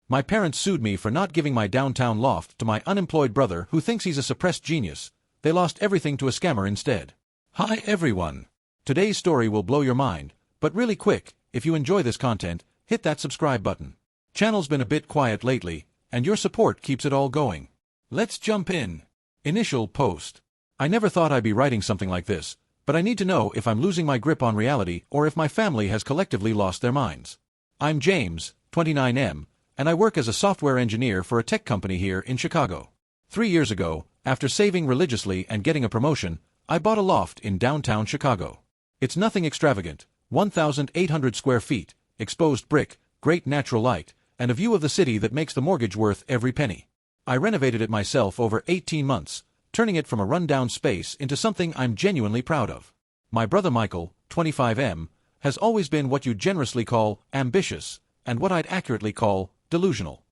My parents sued me for not giving my downtown loft to my unemployed brother who thinks he's a suppressed genius. They lost everything to a scammer instead. Hi everyone. Today's story will blow your mind, but really quick, if you enjoy this content, hit that subscribe button. Channel's been a bit quiet lately, and your support keeps it all going. Let's jump in. Initial post. I never thought I'd be writing something like this, but I need to know if I'm losing my grip on reality or if my family has collectively lost their minds. I'm James, 29M, and I work as a software engineer for a tech company here in Chicago. 3 years ago, after saving religiously and getting a promotion, I bought a loft in downtown Chicago. It's nothing extravagant, 1,800 square feet, exposed brick, great natural light, and a view of the city that makes the mortgage worth every penny. I renovated it myself over 18 months, turning it from a rundown space into something I'm genuinely proud of. My brother Michael, 25M, has always been what you'd generously call ambitious, and what I'd accurately call delusional.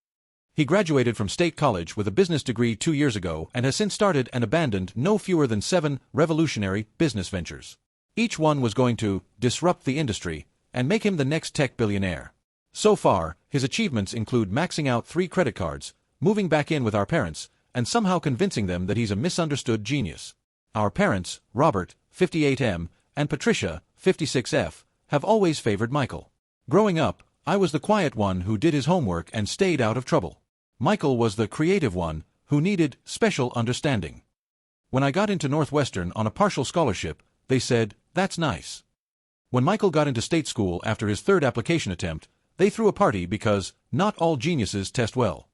He graduated from State College with a business degree 2 years ago and has since started and abandoned no fewer than 7 revolutionary business ventures. Each one was going to disrupt the industry and make him the next tech billionaire. So far, his achievements include maxing out 3 credit cards, moving back in with our parents, and somehow convincing them that he's a misunderstood genius. Our parents, Robert, 58M, and Patricia, 56F, have always favored Michael. Growing up, I was the quiet one who did his homework and stayed out of trouble. Michael was the creative one who needed special understanding. When I got into Northwestern on a partial scholarship, they said, "That's nice." When Michael got into state school after his 3rd application attempt, they threw a party because not all geniuses test well.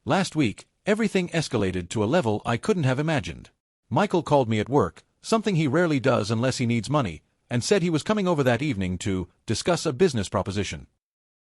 Last week, everything escalated to a level I couldn't have imagined. Michael called me at work, something he rarely does unless he needs money, and said he was coming over that evening to discuss a business proposition.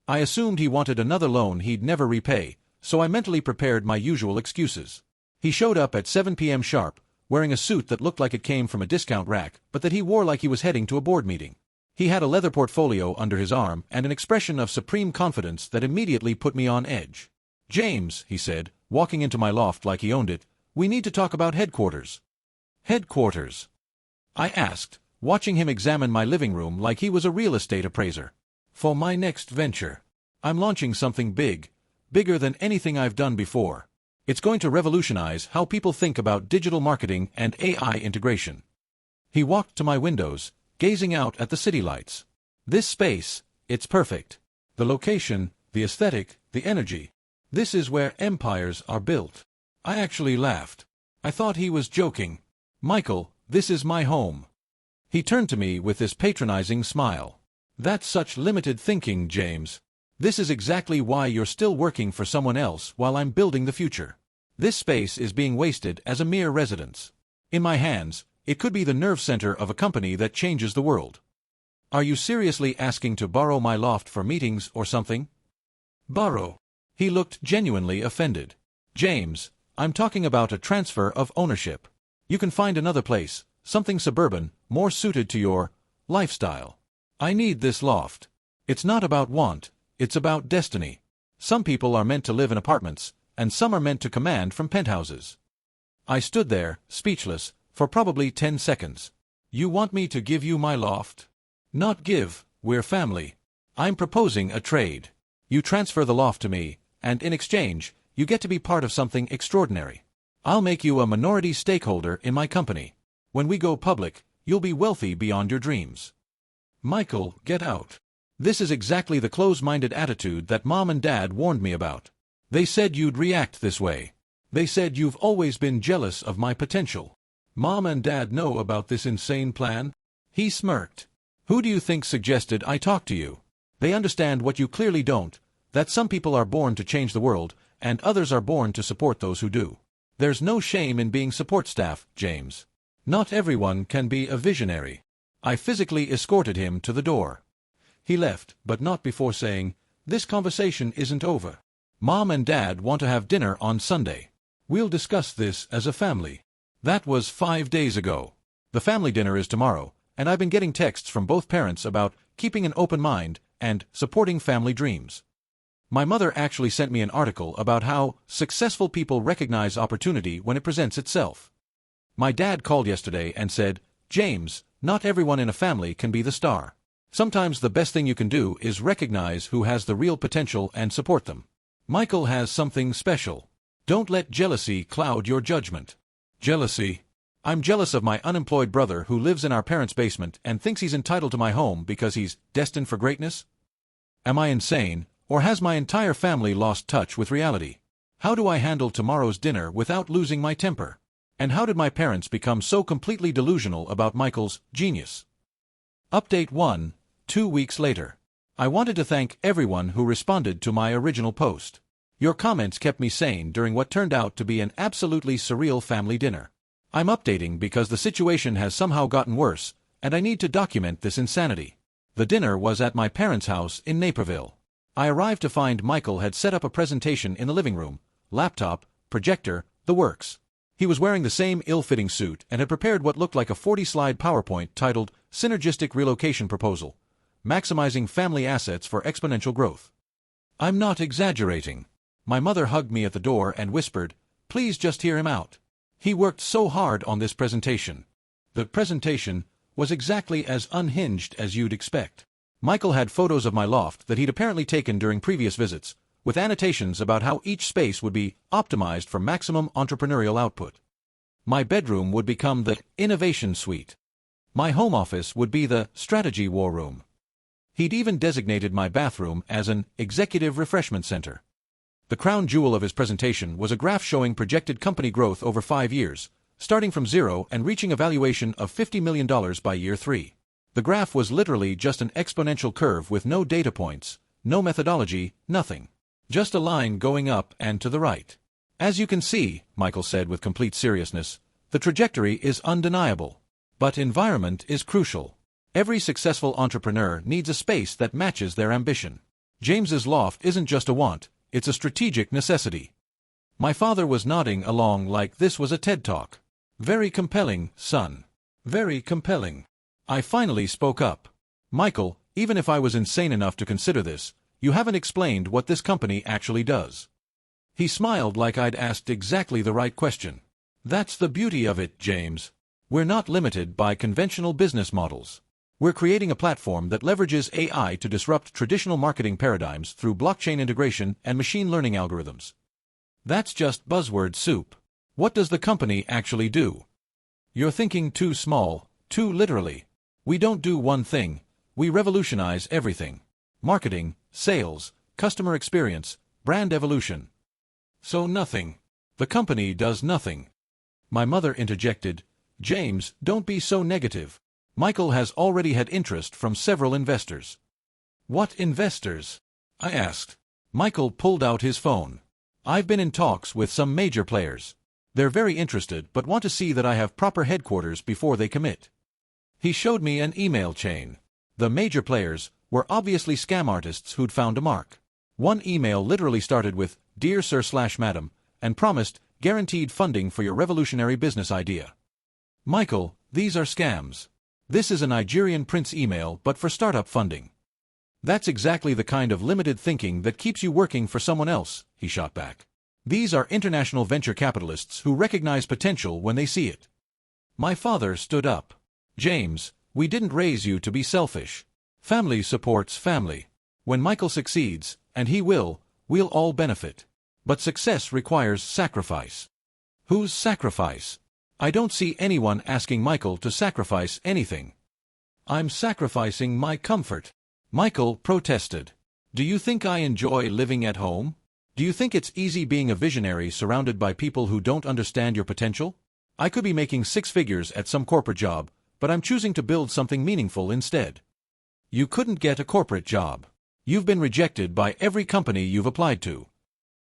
I assumed he wanted another loan he'd never repay, so I mentally prepared my usual excuses. He showed up at 7 p.m. sharp, wearing a suit that looked like it came from a discount rack, but that he wore like he was heading to a board meeting. He had a leather portfolio under his arm and an expression of supreme confidence that immediately put me on edge. "James," he said, walking into my loft like he owned it, "we need to talk about headquarters." "Headquarters?" I asked, watching him examine my living room like he was a real estate appraiser. "For my next venture. I'm launching something big, bigger than anything I've done before. It's going to revolutionize how people think about digital marketing and AI integration." He walked to my windows, gazing out at the city lights. "This space, it's perfect. The location, the aesthetic, the energy. This is where empires are built." I actually laughed. I thought he was joking. "Michael, this is my home." He turned to me with this patronizing smile. "That's such limited thinking, James. This is exactly why you're still working for someone else while I'm building the future. This space is being wasted as a mere residence. In my hands, it could be the nerve center of a company that changes the world. Are you seriously asking to borrow my loft for meetings or something?" "Borrow?" He looked genuinely offended. "James, I'm talking about a transfer of ownership. You can find another place, something suburban, more suited to your lifestyle. I need this loft. It's not about want, it's about destiny. Some people are meant to live in apartments, and some are meant to command from penthouses." I stood there, speechless, for probably 10 seconds. "You want me to give you my loft?" "Not give, we're family. I'm proposing a trade. You transfer the loft to me, and in exchange, you get to be part of something extraordinary. I'll make you a minority stakeholder in my company. When we go public, you'll be wealthy beyond your dreams." "Michael, get out." This is exactly the close-minded attitude that Mom and Dad warned me about. They said you'd react this way. They said you've always been jealous of my potential. "Mom and Dad know about this insane plan?" He smirked. "Who do you think suggested I talk to you? They understand what you clearly don't, that some people are born to change the world, and others are born to support those who do. There's no shame in being support staff, James. Not everyone can be a visionary." I physically escorted him to the door. He left, but not before saying, "This conversation isn't over. Mom and Dad want to have dinner on Sunday. We'll discuss this as a family." That was 5 days ago. The family dinner is tomorrow, and I've been getting texts from both parents about keeping an open mind and supporting family dreams. My mother actually sent me an article about how successful people recognize opportunity when it presents itself. My dad called yesterday and said, "James, not everyone in a family can be the star. Sometimes the best thing you can do is recognize who has the real potential and support them." Michael has something special. Don't let jealousy cloud your judgment. Jealousy? I'm jealous of my unemployed brother who lives in our parents' basement and thinks he's entitled to my home because he's destined for greatness? Am I insane, or has my entire family lost touch with reality? How do I handle tomorrow's dinner without losing my temper? And how did my parents become so completely delusional about Michael's genius? Update 1, 2 weeks later. I wanted to thank everyone who responded to my original post. Your comments kept me sane during what turned out to be an absolutely surreal family dinner. I'm updating because the situation has somehow gotten worse, and I need to document this insanity. The dinner was at my parents' house in Naperville. I arrived to find Michael had set up a presentation in the living room, laptop, projector, the works. He was wearing the same ill-fitting suit and had prepared what looked like a 40-slide PowerPoint titled Synergistic Relocation Proposal, Maximizing Family Assets for Exponential Growth. I'm not exaggerating. My mother hugged me at the door and whispered, "Please just hear him out. He worked so hard on this presentation." The presentation was exactly as unhinged as you'd expect. Michael had photos of my loft that he'd apparently taken during previous visits, with annotations about how each space would be optimized for maximum entrepreneurial output. My bedroom would become the innovation suite. My home office would be the strategy war room. He'd even designated my bathroom as an executive refreshment center. The crown jewel of his presentation was a graph showing projected company growth over 5 years, starting from zero and reaching a valuation of $50 million by year 3. The graph was literally just an exponential curve with no data points, no methodology, nothing. Just a line going up and to the right. "As you can see," Michael said with complete seriousness, "the trajectory is undeniable. But environment is crucial. Every successful entrepreneur needs a space that matches their ambition. James's loft isn't just a want, it's a strategic necessity." My father was nodding along like this was a TED Talk. "Very compelling, son. Very compelling." I finally spoke up. "Michael, even if I was insane enough to consider this, you haven't explained what this company actually does." He smiled like I'd asked exactly the right question. "That's the beauty of it, James. We're not limited by conventional business models. We're creating a platform that leverages AI to disrupt traditional marketing paradigms through blockchain integration and machine learning algorithms." That's just buzzword soup. What does the company actually do? You're thinking too small, too literally. We don't do one thing, we revolutionize everything. Marketing, sales, customer experience, brand evolution. So nothing. The company does nothing. My mother interjected, "James, don't be so negative. Michael has already had interest from several investors." "What investors?" I asked. Michael pulled out his phone. "I've been in talks with some major players. They're very interested but want to see that I have proper headquarters before they commit." He showed me an email chain. The major players were obviously scam artists who'd found a mark. One email literally started with, "Dear Sir/Madam," and promised guaranteed funding for your revolutionary business idea. "Michael, these are scams. This is a Nigerian prince email but for startup funding." "That's exactly the kind of limited thinking that keeps you working for someone else," he shot back. "These are international venture capitalists who recognize potential when they see it." My father stood up. "James, we didn't raise you to be selfish. Family supports family. When Michael succeeds, and he will, we'll all benefit. But success requires sacrifice." "Whose sacrifice? I don't see anyone asking Michael to sacrifice anything." "I'm sacrificing my comfort," Michael protested. "Do you think I enjoy living at home? Do you think it's easy being a visionary surrounded by people who don't understand your potential? I could be making 6 figures at some corporate job, but I'm choosing to build something meaningful instead." "You couldn't get a corporate job. You've been rejected by every company you've applied to."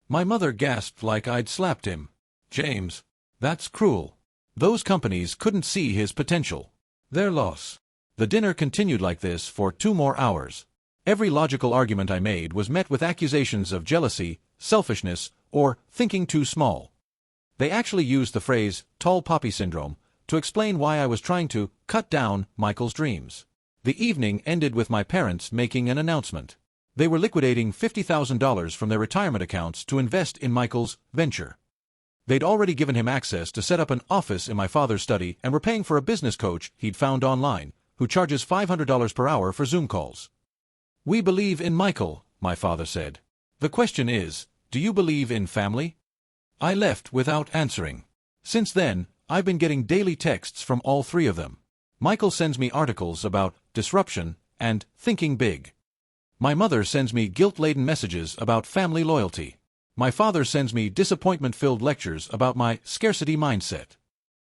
My mother gasped like I'd slapped him. "James, that's cruel. Those companies couldn't see his potential. Their loss." The dinner continued like this for 2 more hours. Every logical argument I made was met with accusations of jealousy, selfishness, or thinking too small. They actually used the phrase, tall poppy syndrome, to explain why I was trying to cut down Michael's dreams. The evening ended with my parents making an announcement. They were liquidating $50,000 from their retirement accounts to invest in Michael's venture. They'd already given him access to set up an office in my father's study and were paying for a business coach he'd found online, who charges $500 per hour for Zoom calls. "We believe in Michael," my father said. "The question is, Do you believe in family? I left without answering. Since then, I've been getting daily texts from all three of them. Michael sends me articles about disruption and thinking big. My mother sends me guilt-laden messages about family loyalty. My father sends me disappointment-filled lectures about my scarcity mindset.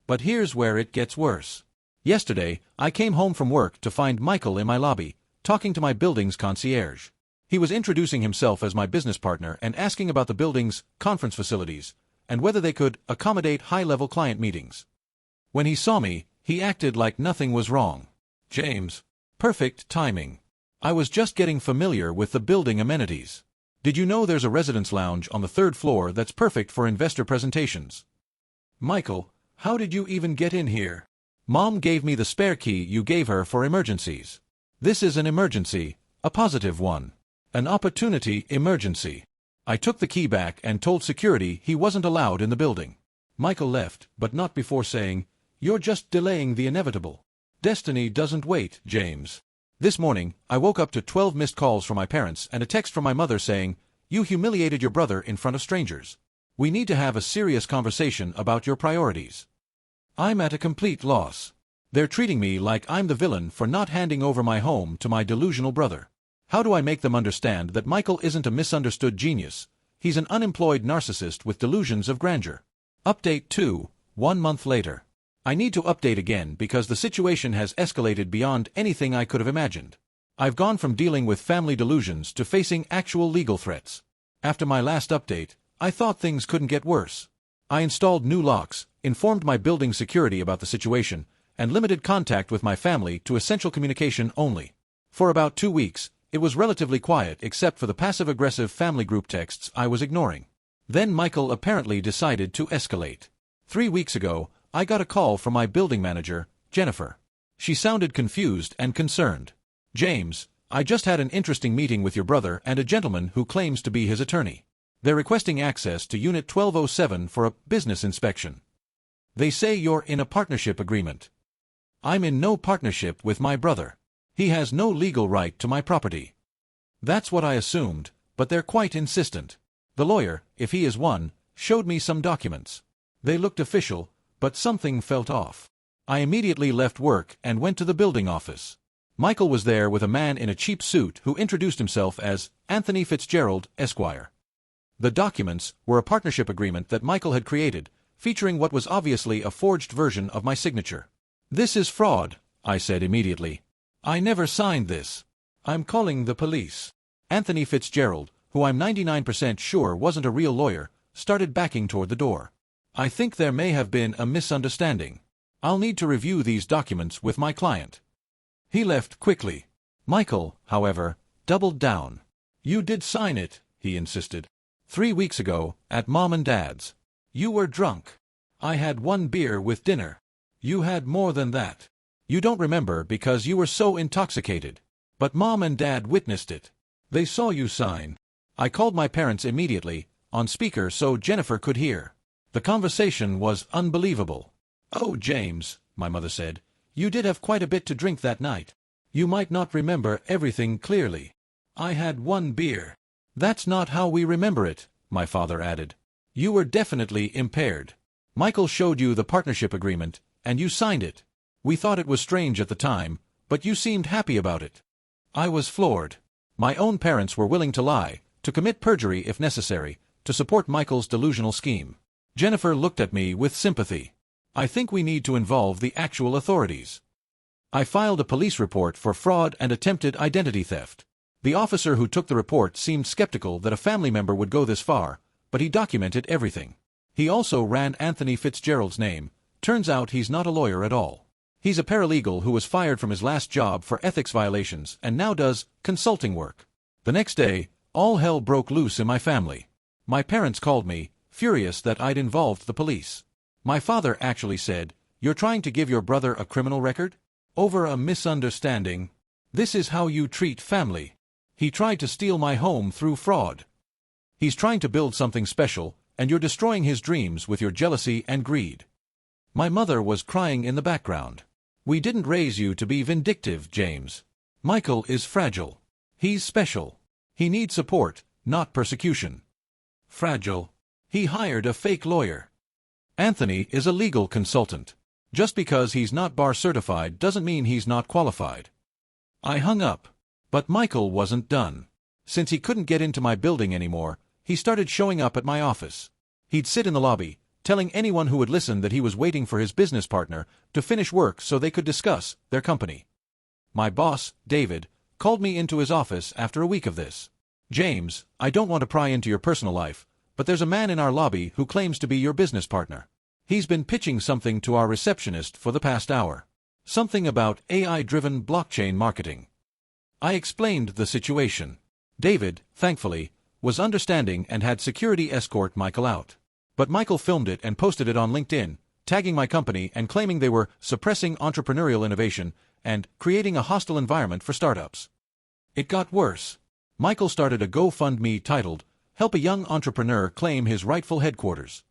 But here's where it gets worse. Yesterday, I came home from work to find Michael in my lobby, talking to my building's concierge. He was introducing himself as my business partner and asking about the building's conference facilities and whether they could accommodate high-level client meetings. When he saw me, he acted like nothing was wrong. James. Perfect timing. I was just getting familiar with the building amenities. Did you know there's a residence lounge on the 3rd floor that's perfect for investor presentations? Michael, how did you even get in here? Mom gave me the spare key you gave her for emergencies. This is an emergency, a positive one. An opportunity emergency. I took the key back and told security he wasn't allowed in the building. Michael left, but not before saying, "You're just delaying the inevitable. Destiny doesn't wait, James." This morning, I woke up to 12 missed calls from my parents and a text from my mother saying, "You humiliated your brother in front of strangers. We need to have a serious conversation about your priorities." I'm at a complete loss. They're treating me like I'm the villain for not handing over my home to my delusional brother. How do I make them understand that Michael isn't a misunderstood genius? He's an unemployed narcissist with delusions of grandeur. Update 2, 1 month later. I need to update again because the situation has escalated beyond anything I could have imagined. I've gone from dealing with family delusions to facing actual legal threats. After my last update, I thought things couldn't get worse. I installed new locks, informed my building security about the situation, and limited contact with my family to essential communication only. For about 2 weeks, it was relatively quiet except for the passive-aggressive family group texts I was ignoring. Then Michael apparently decided to escalate. 3 weeks ago, I got a call from my building manager, Jennifer. She sounded confused and concerned. "James, I just had an interesting meeting with your brother and a gentleman who claims to be his attorney. They're requesting access to Unit 1207 for a business inspection. They say you're in a partnership agreement." "I'm in no partnership with my brother. He has no legal right to my property." That's what I assumed, but they're quite insistent. The lawyer, if he is one, showed me some documents. They looked official, but something felt off. I immediately left work and went to the building office. Michael was there with a man in a cheap suit who introduced himself as Anthony Fitzgerald, Esquire. The documents were a partnership agreement that Michael had created, featuring what was obviously a forged version of my signature. "This is fraud," I said immediately. "I never signed this. I'm calling the police." Anthony Fitzgerald, who I'm 99% sure wasn't a real lawyer, started backing toward the door. "I think there may have been a misunderstanding. I'll need to review these documents with my client." He left quickly. Michael, however, doubled down. "You did sign it," he insisted. "3 weeks ago, at Mom and Dad's. You were drunk. I had 1 beer with dinner. You had more than that. You don't remember because you were so intoxicated. But Mom and Dad witnessed it. They saw you sign." I called my parents immediately, on speaker so Jennifer could hear. The conversation was unbelievable. "Oh, James," my mother said, "you did have quite a bit to drink that night. You might not remember everything clearly." "I had 1 beer. "That's not how we remember it," my father added. "You were definitely impaired. Michael showed you the partnership agreement, and you signed it. We thought it was strange at the time, but you seemed happy about it." I was floored. My own parents were willing to lie, to commit perjury if necessary, to support Michael's delusional scheme. Jennifer looked at me with sympathy. "I think we need to involve the actual authorities." I filed a police report for fraud and attempted identity theft. The officer who took the report seemed skeptical that a family member would go this far, but he documented everything. He also ran Anthony Fitzgerald's name. Turns out he's not a lawyer at all. He's a paralegal who was fired from his last job for ethics violations and now does consulting work. The next day, all hell broke loose in my family. My parents called me, furious that I'd involved the police. My father actually said, "You're trying to give your brother a criminal record? Over a misunderstanding? This is how you treat family. He tried to steal my home through fraud. He's trying to build something special, and you're destroying his dreams with your jealousy and greed." My mother was crying in the background. "We didn't raise you to be vindictive, James. Michael is fragile. He's special. He needs support, not persecution." Fragile. He hired a fake lawyer. Anthony is a legal consultant. Just because he's not bar certified doesn't mean he's not qualified. I hung up. But Michael wasn't done. Since he couldn't get into my building anymore, he started showing up at my office. He'd sit in the lobby, telling anyone who would listen that he was waiting for his business partner to finish work so they could discuss their company. My boss, David, called me into his office after a week of this. "James, I don't want to pry into your personal life, but there's a man in our lobby who claims to be your business partner. He's been pitching something to our receptionist for the past hour. Something about AI-driven blockchain marketing." I explained the situation. David, thankfully, was understanding and had security escort Michael out. But Michael filmed it and posted it on LinkedIn, tagging my company and claiming they were suppressing entrepreneurial innovation and creating a hostile environment for startups. It got worse. Michael started a GoFundMe titled, "Help a Young Entrepreneur Claim His Rightful Headquarters."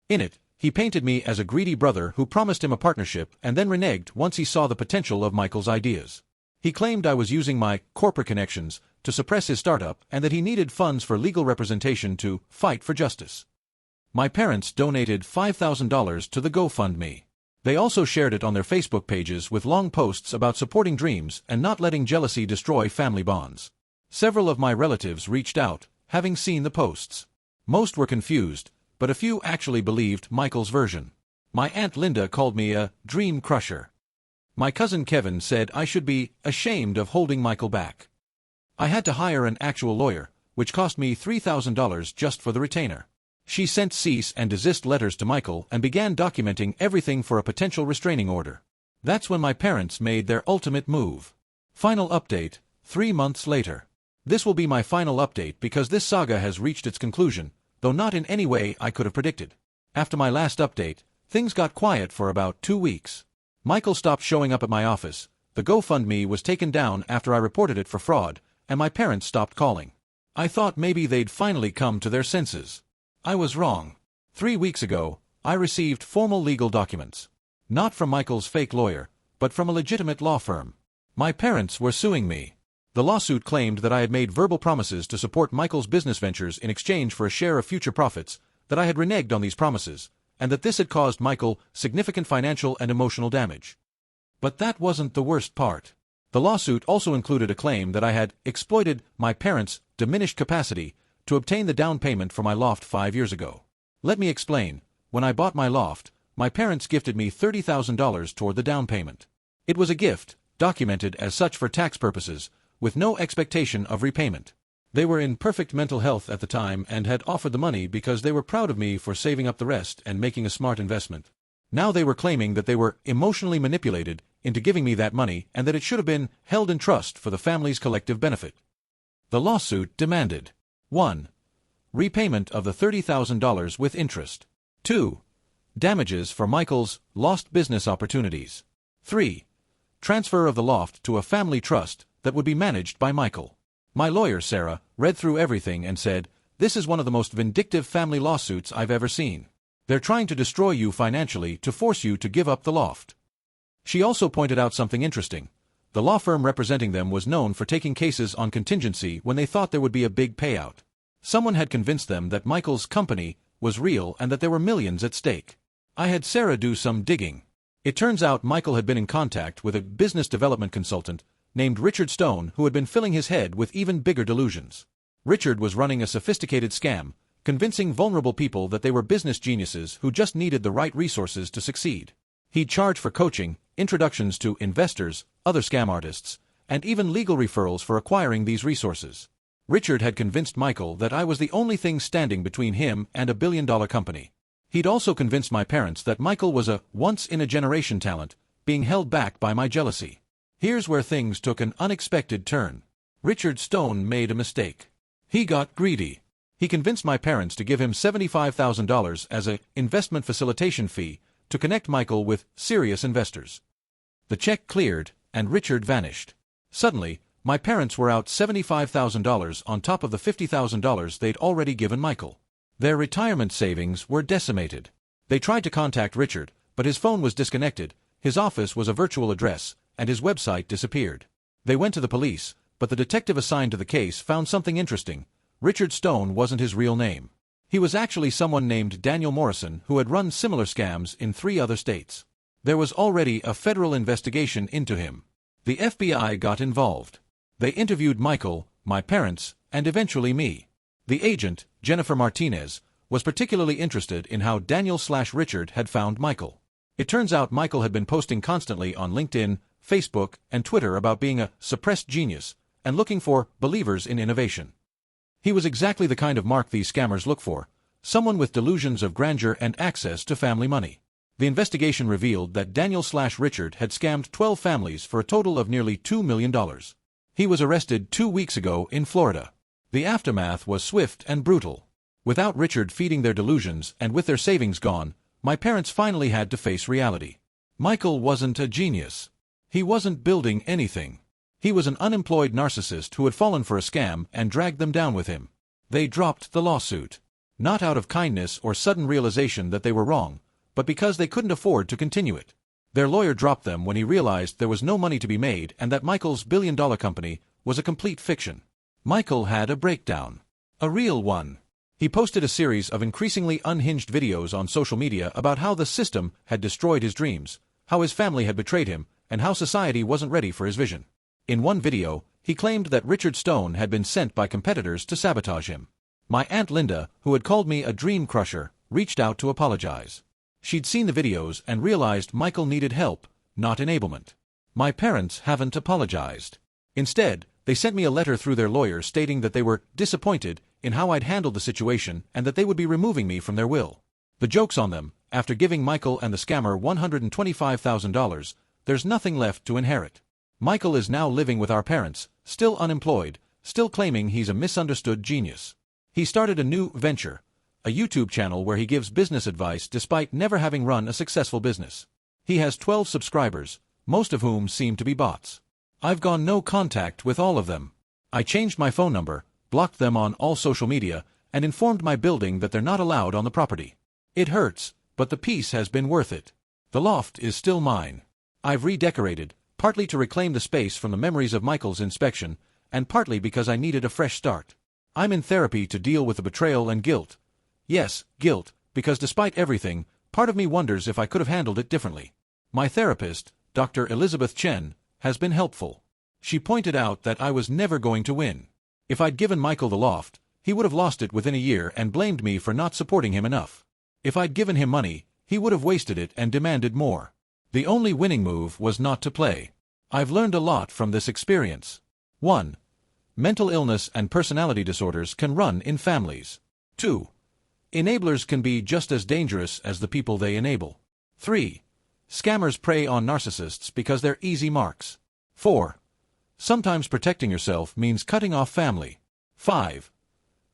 In it, he painted me as a greedy brother who promised him a partnership and then reneged once he saw the potential of Michael's ideas. He claimed I was using my corporate connections to suppress his startup and that he needed funds for legal representation to fight for justice. My parents donated $5,000 to the GoFundMe. They also shared it on their Facebook pages with long posts about supporting dreams and not letting jealousy destroy family bonds. Several of my relatives reached out, having seen the posts. Most were confused, but a few actually believed Michael's version. My Aunt Linda called me a dream crusher. My cousin Kevin said I should be ashamed of holding Michael back. I had to hire an actual lawyer, which cost me $3,000 just for the retainer. She sent cease and desist letters to Michael and began documenting everything for a potential restraining order. That's when my parents made their ultimate move. Final update, 3 months later. This will be my final update because this saga has reached its conclusion, though not in any way I could have predicted. After my last update, things got quiet for about 2 weeks. Michael stopped showing up at my office, the GoFundMe was taken down after I reported it for fraud, and my parents stopped calling. I thought maybe they'd finally come to their senses. I was wrong. 3 weeks ago, I received formal legal documents. Not from Michael's fake lawyer, but from a legitimate law firm. My parents were suing me. The lawsuit claimed that I had made verbal promises to support Michael's business ventures in exchange for a share of future profits, that I had reneged on these promises, and that this had caused Michael significant financial and emotional damage. But that wasn't the worst part. The lawsuit also included a claim that I had exploited my parents' diminished capacity to obtain the down payment for my loft 5 years ago. Let me explain. When I bought my loft, my parents gifted me $30,000 toward the down payment. It was a gift, documented as such for tax purposes, with no expectation of repayment. They were in perfect mental health at the time and had offered the money because they were proud of me for saving up the rest and making a smart investment. Now they were claiming that they were emotionally manipulated into giving me that money and that it should have been held in trust for the family's collective benefit. The lawsuit demanded 1. Repayment of the $30,000 with interest. 2. Damages for Michael's lost business opportunities. 3. Transfer of the loft to a family trust that would be managed by Michael. My lawyer, Sarah, read through everything and said, "This is one of the most vindictive family lawsuits I've ever seen. They're trying to destroy you financially to force you to give up the loft." She also pointed out something interesting. The law firm representing them was known for taking cases on contingency when they thought there would be a big payout. Someone had convinced them that Michael's company was real and that there were millions at stake. I had Sarah do some digging. It turns out Michael had been in contact with a business development consultant named Richard Stone who had been filling his head with even bigger delusions. Richard was running a sophisticated scam, convincing vulnerable people that they were business geniuses who just needed the right resources to succeed. He'd charge for coaching, introductions to investors, other scam artists, and even legal referrals for acquiring these resources. Richard had convinced Michael that I was the only thing standing between him and a billion-dollar company. He'd also convinced my parents that Michael was a once-in-a-generation talent, being held back by my jealousy. Here's where things took an unexpected turn. Richard Stone made a mistake. He got greedy. He convinced my parents to give him $75,000 as an investment facilitation fee to connect Michael with serious investors. The check cleared, and Richard vanished. Suddenly, my parents were out $75,000 on top of the $50,000 they'd already given Michael. Their retirement savings were decimated. They tried to contact Richard, but his phone was disconnected, his office was a virtual address, and his website disappeared. They went to the police, but the detective assigned to the case found something interesting. Richard Stone wasn't his real name. He was actually someone named Daniel Morrison who had run similar scams in 3 other states. There was already a federal investigation into him. The FBI got involved. They interviewed Michael, my parents, and eventually me. The agent, Jennifer Martinez, was particularly interested in how Daniel/Richard had found Michael. It turns out Michael had been posting constantly on LinkedIn, Facebook, and Twitter about being a suppressed genius and looking for believers in innovation. He was exactly the kind of mark these scammers look for, someone with delusions of grandeur and access to family money. The investigation revealed that Daniel/Richard had scammed 12 families for a total of nearly $2 million. He was arrested 2 weeks ago in Florida. The aftermath was swift and brutal. Without Richard feeding their delusions and with their savings gone, my parents finally had to face reality. Michael wasn't a genius. He wasn't building anything. He was an unemployed narcissist who had fallen for a scam and dragged them down with him. They dropped the lawsuit. Not out of kindness or sudden realization that they were wrong, but because they couldn't afford to continue it. Their lawyer dropped them when he realized there was no money to be made and that Michael's billion-dollar company was a complete fiction. Michael had a breakdown. A real one. He posted a series of increasingly unhinged videos on social media about how the system had destroyed his dreams, how his family had betrayed him, and how society wasn't ready for his vision. In one video, he claimed that Richard Stone had been sent by competitors to sabotage him. My Aunt Linda, who had called me a dream crusher, reached out to apologize. She'd seen the videos and realized Michael needed help, not enablement. My parents haven't apologized. Instead, they sent me a letter through their lawyer stating that they were disappointed in how I'd handled the situation and that they would be removing me from their will. The joke's on them. After giving Michael and the scammer $125,000, there's nothing left to inherit. Michael is now living with our parents, still unemployed, still claiming he's a misunderstood genius. He started a new venture, a YouTube channel where he gives business advice despite never having run a successful business. He has 12 subscribers, most of whom seem to be bots. I've gone no contact with all of them. I changed my phone number, blocked them on all social media, and informed my building that they're not allowed on the property. It hurts, but the peace has been worth it. The loft is still mine. I've redecorated, partly to reclaim the space from the memories of Michael's inspection, and partly because I needed a fresh start. I'm in therapy to deal with the betrayal and guilt. Yes, guilt, because despite everything, part of me wonders if I could have handled it differently. My therapist, Dr. Elizabeth Chen, has been helpful. She pointed out that I was never going to win. If I'd given Michael the loft, he would have lost it within a year and blamed me for not supporting him enough. If I'd given him money, he would have wasted it and demanded more. The only winning move was not to play. I've learned a lot from this experience. 1. Mental illness and personality disorders can run in families. 2. Enablers can be just as dangerous as the people they enable. 3. Scammers prey on narcissists because they're easy marks. 4. Sometimes protecting yourself means cutting off family. 5.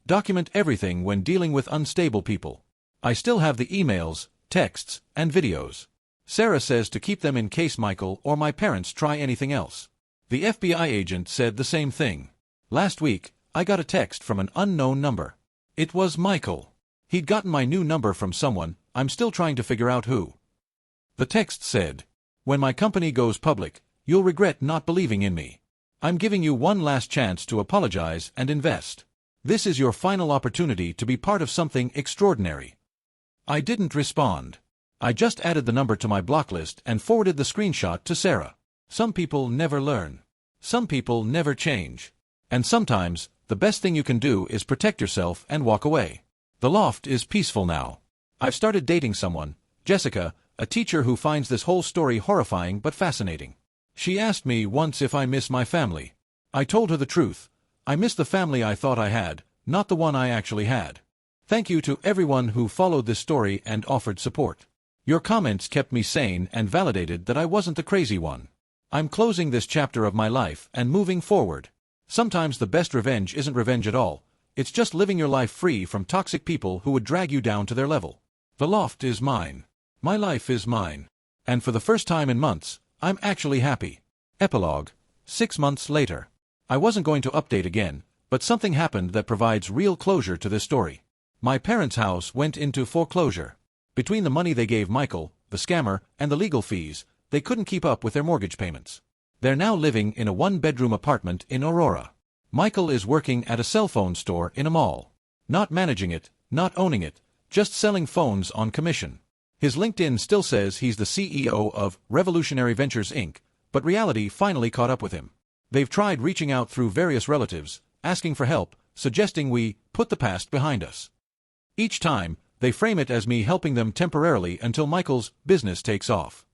Document everything when dealing with unstable people. I still have the emails, texts, and videos. Sarah says to keep them in case Michael or my parents try anything else. The FBI agent said the same thing. Last week, I got a text from an unknown number. It was Michael. He'd gotten my new number from someone. I'm still trying to figure out who. The text said, "When my company goes public, you'll regret not believing in me. I'm giving you one last chance to apologize and invest. This is your final opportunity to be part of something extraordinary." I didn't respond. I just added the number to my block list and forwarded the screenshot to Sarah. Some people never learn. Some people never change. And sometimes, the best thing you can do is protect yourself and walk away. The loft is peaceful now. I've started dating someone, Jessica, a teacher who finds this whole story horrifying but fascinating. She asked me once if I miss my family. I told her the truth. I miss the family I thought I had, not the one I actually had. Thank you to everyone who followed this story and offered support. Your comments kept me sane and validated that I wasn't the crazy one. I'm closing this chapter of my life and moving forward. Sometimes the best revenge isn't revenge at all. It's just living your life free from toxic people who would drag you down to their level. The loft is mine. My life is mine. And for the first time in months, I'm actually happy. Epilogue. 6 months later. I wasn't going to update again, but something happened that provides real closure to this story. My parents' house went into foreclosure. Between the money they gave Michael, the scammer, and the legal fees, they couldn't keep up with their mortgage payments. They're now living in a 1-bedroom apartment in Aurora. Michael is working at a cell phone store in a mall. Not managing it, Not owning it, just selling phones on commission. His LinkedIn still says he's the CEO of Revolutionary Ventures Inc., but reality finally caught up with him. They've tried reaching out through various relatives, asking for help, suggesting we put the past behind us. Each time, they frame it as me helping them temporarily until Michael's business takes off.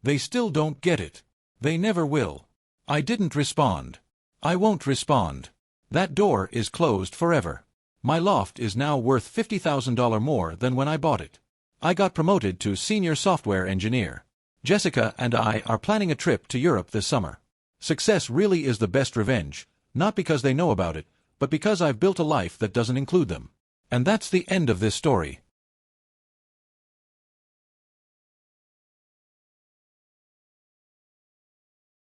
They still don't get it. They never will. I didn't respond. I won't respond. That door is closed forever. My loft is now worth $50,000 more than when I bought it. I got promoted to senior software engineer. Jessica and I are planning a trip to Europe this summer. Success really is the best revenge, not because they know about it, but because I've built a life that doesn't include them. And that's the end of this story.